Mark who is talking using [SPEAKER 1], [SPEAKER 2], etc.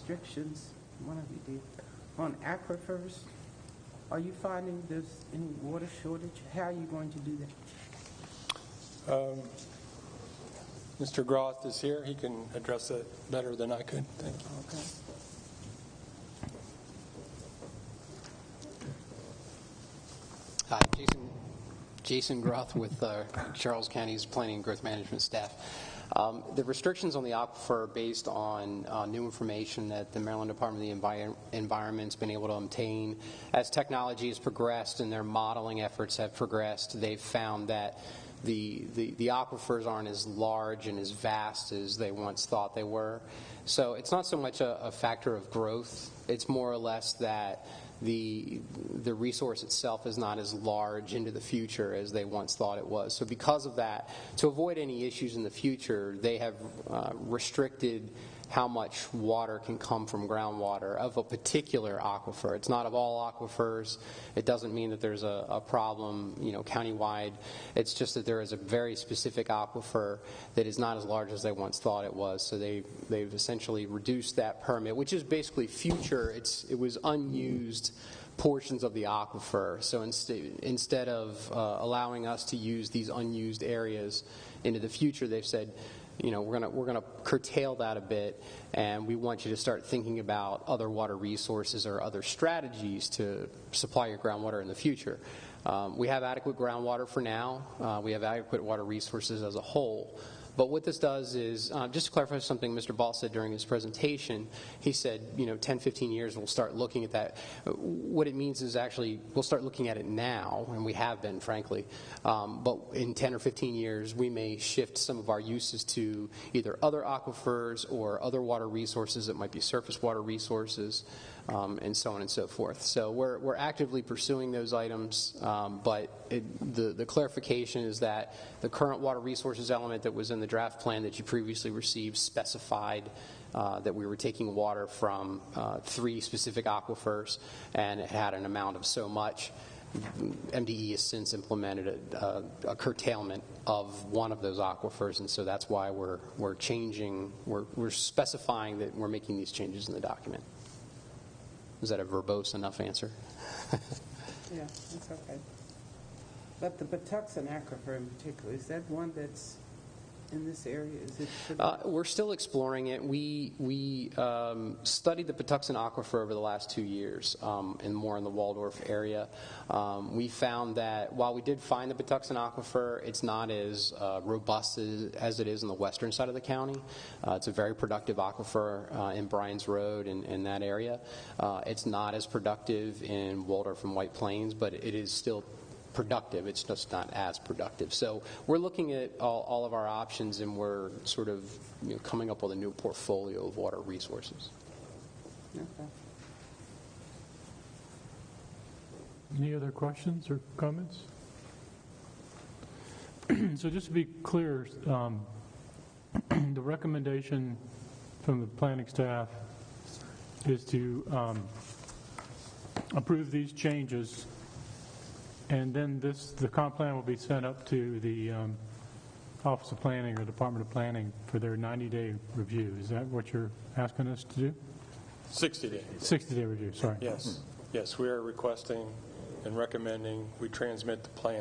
[SPEAKER 1] restrictions, one of you did, on aquifers. Are you finding there's any water shortage? How are you going to do that?
[SPEAKER 2] Mr. Groth is here. He can address that better than I could. Thank you.
[SPEAKER 1] Okay.
[SPEAKER 3] Hi, Jason Groth with Charles County's Planning and Growth Management staff. The restrictions on the aquifer are based on new information that the Maryland Department of the Environment's been able to obtain. As technology has progressed and their modeling efforts have progressed, they've found that the aquifers aren't as large and as vast as they once thought they were. So it's not so much a factor of growth. It's more or less that the resource itself is not as large into the future as they once thought it was. So because of that, to avoid any issues in the future, they have restricted how much water can come from groundwater of a particular aquifer. It's not of all aquifers. It doesn't mean that there's a problem, countywide. It's just that there is a very specific aquifer that is not as large as they once thought it was. So they've essentially reduced that permit, which is basically future. It was unused portions of the aquifer. So instead of allowing us to use these unused areas into the future, they've said, we're going to curtail that a bit, and we want you to start thinking about other water resources or other strategies to supply your groundwater in the future. We have adequate groundwater for now. We have adequate water resources as a whole. But what this does is, just to clarify something Mr. Ball said during his presentation, he said, 10, 15 years we'll start looking at that. What it means is actually we'll start looking at it now, and we have been, frankly. But in 10 or 15 years, we may shift some of our uses to either other aquifers or other water resources that might be surface water resources, and so on and so forth. So we're actively pursuing those items, but the clarification is that the current water resources element that was in the draft plan that you previously received specified that we were taking water from 3 specific aquifers, and it had an amount of so much. MDE has since implemented a curtailment of one of those aquifers, and so that's why we're changing. We're specifying that we're making these changes in the document. Is that a verbose enough answer?
[SPEAKER 1] Yeah, that's okay. But the Patuxent aquifer in particular, is that one that's in this area? Is it?
[SPEAKER 3] We're still exploring it. We studied the Patuxent aquifer over the last 2 years, and more in the Waldorf area. We found that while we did find the Patuxent aquifer, it's not as robust as it is in the western side of the county. It's a very productive aquifer in Bryan's Road and in that area. It's not as productive in Waldorf and White Plains, but it is still productive. It's just not as productive. So we're looking at all of our options, and we're sort of coming up with a new portfolio of water resources.
[SPEAKER 1] Okay.
[SPEAKER 4] Any other questions or comments? So just to be clear, the recommendation from the planning staff is to approve these changes, and then the comp plan will be sent up to the Office of Planning or Department of Planning for their 90-day review. Is that what you're asking us to do?
[SPEAKER 2] 60 days.
[SPEAKER 4] 60-day review, sorry.
[SPEAKER 2] Yes. Yes, we are requesting and recommending we transmit the plan